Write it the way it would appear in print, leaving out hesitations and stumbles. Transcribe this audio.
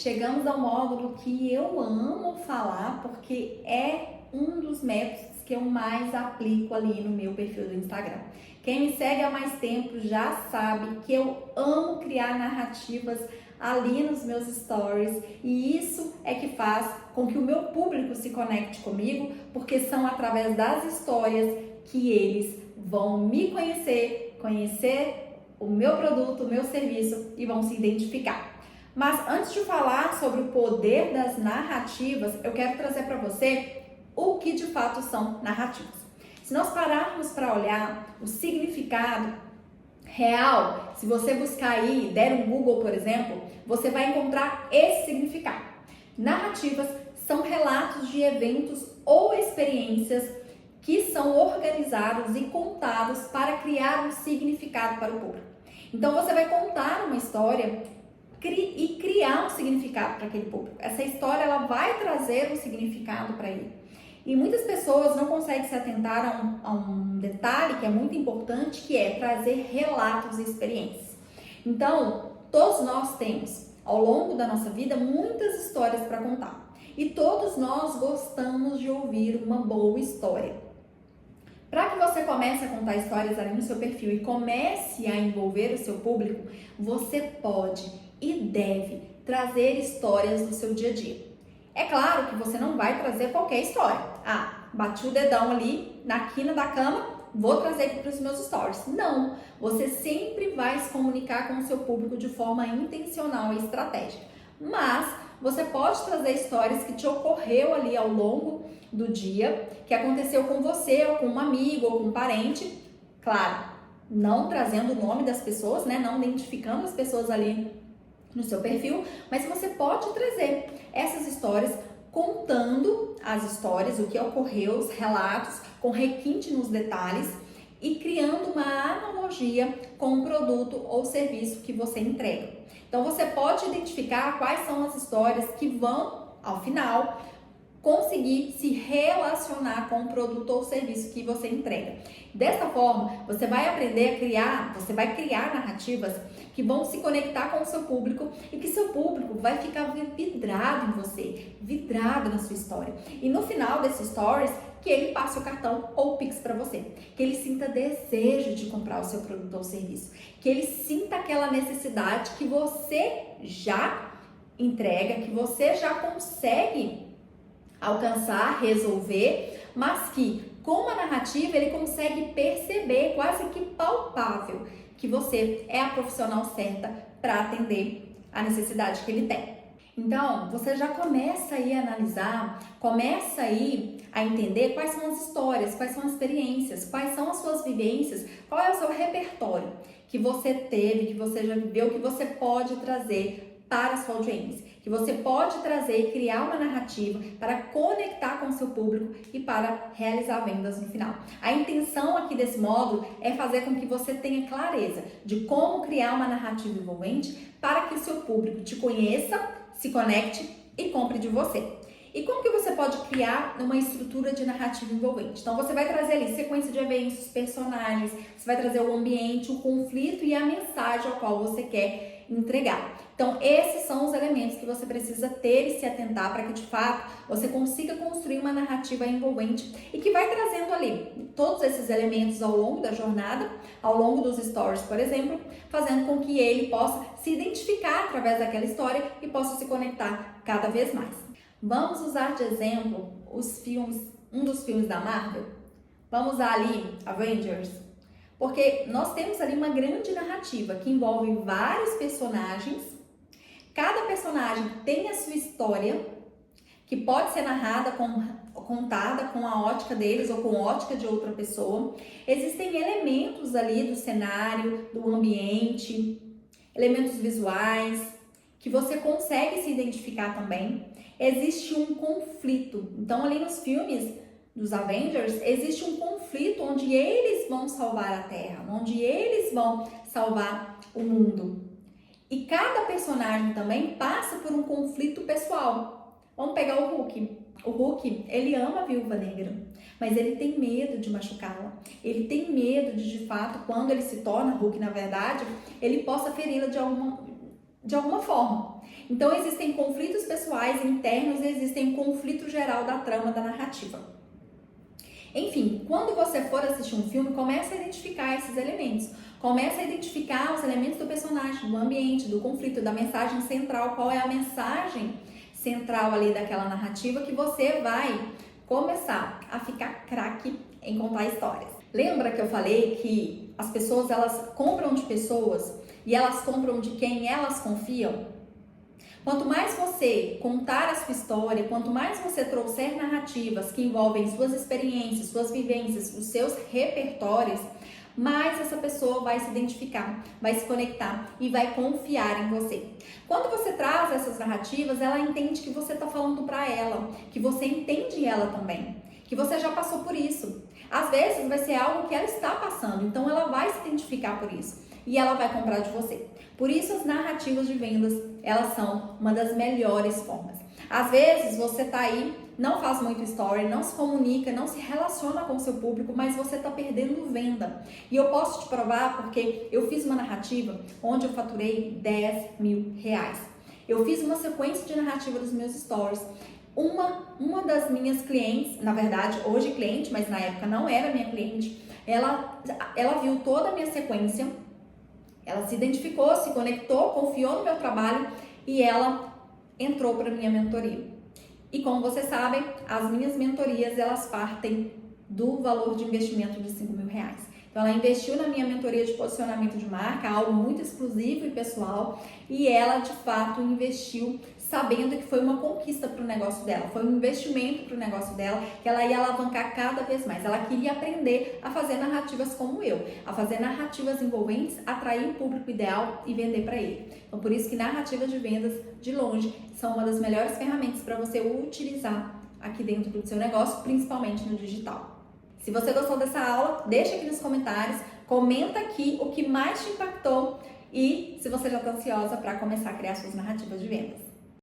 chegamos ao módulo que eu amo falar porque é um dos métodos que eu mais aplico ali no meu perfil do Instagram. Quem me segue há mais tempo já sabe que eu amo criar narrativas ali nos meus stories e isso é que faz com que o meu público se conecte comigo, porque são através das histórias que eles vão me conhecer o meu produto, o meu serviço e vão se identificar. Mas antes de falar sobre o poder das narrativas, eu quero trazer para você o que de fato são narrativas. Se nós pararmos para olhar o significado real, se você buscar aí, der um Google, por exemplo, você vai encontrar esse significado. Narrativas são relatos de eventos ou experiências que são organizados e contados para criar um significado para o público. Então você vai contar uma história e criar um significado para aquele público. Essa história ela vai trazer um significado para ele. E muitas pessoas não conseguem se atentar a um detalhe que é muito importante, que é trazer relatos e experiências. Então, todos nós temos, ao longo da nossa vida, muitas histórias para contar. E todos nós gostamos de ouvir uma boa história. Para que você comece a contar histórias ali no seu perfil e comece a envolver o seu público, você pode e deve trazer histórias do seu dia a dia. É claro que você não vai trazer qualquer história. Bati o dedão ali na quina da cama, vou trazer aqui para os meus stories. Não, você sempre vai se comunicar com o seu público de forma intencional e estratégica. Mas você pode trazer histórias que te ocorreu ali ao longo do dia, que aconteceu com você, ou com um amigo, ou com um parente. Claro, não trazendo o nome das pessoas, né? Não identificando as pessoas ali no seu perfil, mas você pode trazer essas histórias contando as histórias, o que ocorreu, os relatos, com requinte nos detalhes e criando uma analogia com o produto ou serviço que você entrega. Então você pode identificar quais são as histórias que vão, ao final, conseguir se relacionar com o produto ou serviço que você entrega. Dessa forma, você vai aprender a criar, você vai criar narrativas que vão se conectar com o seu público e que seu público vai ficar vidrado em você, vidrado na sua história. E no final desses stories, que ele passe o cartão ou o Pix para você, que ele sinta desejo de comprar o seu produto ou serviço, que ele sinta aquela necessidade que você já entrega, que você já consegue alcançar, resolver, mas que com a narrativa ele consegue perceber, quase que palpável, que você é a profissional certa para atender a necessidade que ele tem. Então, você já começa aí a analisar, começa aí a entender quais são as histórias, quais são as experiências, quais são as suas vivências, qual é o seu repertório que você teve, que você já viveu, que você pode trazer para a sua audiência, que você pode trazer e criar uma narrativa para conectar com o seu público e para realizar vendas no final. A intenção aqui desse módulo é fazer com que você tenha clareza de como criar uma narrativa envolvente para que o seu público te conheça, se conecte e compre de você. E como que você pode criar uma estrutura de narrativa envolvente? Então você vai trazer ali sequência de eventos, personagens, você vai trazer o ambiente, o conflito e a mensagem ao qual você quer entregar. Então esses são os elementos que você precisa ter e se atentar para que de fato você consiga construir uma narrativa envolvente e que vai trazendo ali todos esses elementos ao longo da jornada, ao longo dos stories, por exemplo, fazendo com que ele possa se identificar através daquela história e possa se conectar cada vez mais. Vamos usar de exemplo um dos filmes da Marvel? Vamos usar ali Avengers? Porque nós temos ali uma grande narrativa que envolve vários personagens. Cada personagem tem a sua história, que pode ser narrada, contada com a ótica deles ou com a ótica de outra pessoa. Existem elementos ali do cenário, do ambiente, elementos visuais, que você consegue se identificar também. Existe um conflito. Então, ali nos filmes dos Avengers, existe um conflito onde eles vão salvar a Terra, onde eles vão salvar o mundo. E cada personagem também passa por um conflito pessoal. Vamos pegar o Hulk. O Hulk, ele ama a Viúva Negra, mas ele tem medo de machucá-la. Ele tem medo de fato, quando ele se torna Hulk, na verdade, ele possa feri-la de alguma forma. Então existem conflitos pessoais internos e existem um conflito geral da trama da narrativa. Enfim, quando você for assistir um filme, comece a identificar esses elementos. Comece a identificar os elementos do personagem, do ambiente, do conflito, da mensagem central. Qual é a mensagem central ali daquela narrativa que você vai começar a ficar craque em contar histórias. Lembra que eu falei que as pessoas, elas compram de pessoas e elas compram de quem elas confiam? Quanto mais você contar a sua história, quanto mais você trouxer narrativas que envolvem suas experiências, suas vivências, os seus repertórios, mais essa pessoa vai se identificar, vai se conectar e vai confiar em você. Quando você traz essas narrativas, ela entende que você está falando para ela, que você entende ela também, que você já passou por isso. Às vezes vai ser algo que ela está passando, então ela vai se identificar por isso e ela vai comprar de você. Por isso as narrativas de vendas, elas são uma das melhores formas. Às vezes você tá aí, não faz muito story, não se comunica, não se relaciona com o seu público, mas você tá perdendo venda. E eu posso te provar porque eu fiz uma narrativa onde eu faturei 10 mil reais. Eu fiz uma sequência de narrativa dos meus stories. Uma das minhas clientes, na verdade, hoje cliente, mas na época não era minha cliente, ela viu toda a minha sequência, ela se identificou, se conectou, confiou no meu trabalho e ela entrou para minha mentoria. E como vocês sabem, as minhas mentorias, elas partem do valor de investimento de 5 mil reais. Então ela investiu na minha mentoria de posicionamento de marca, algo muito exclusivo e pessoal, e ela de fato investiu sabendo que foi uma conquista para o negócio dela, foi um investimento para o negócio dela, que ela ia alavancar cada vez mais. Ela queria aprender a fazer narrativas como eu, a fazer narrativas envolventes, atrair o público ideal e vender para ele. Então por isso que narrativas de vendas, de longe, são uma das melhores ferramentas para você utilizar aqui dentro do seu negócio, principalmente no digital. Se você gostou dessa aula, deixa aqui nos comentários, comenta aqui o que mais te impactou e se você já está ansiosa para começar a criar suas narrativas de vendas.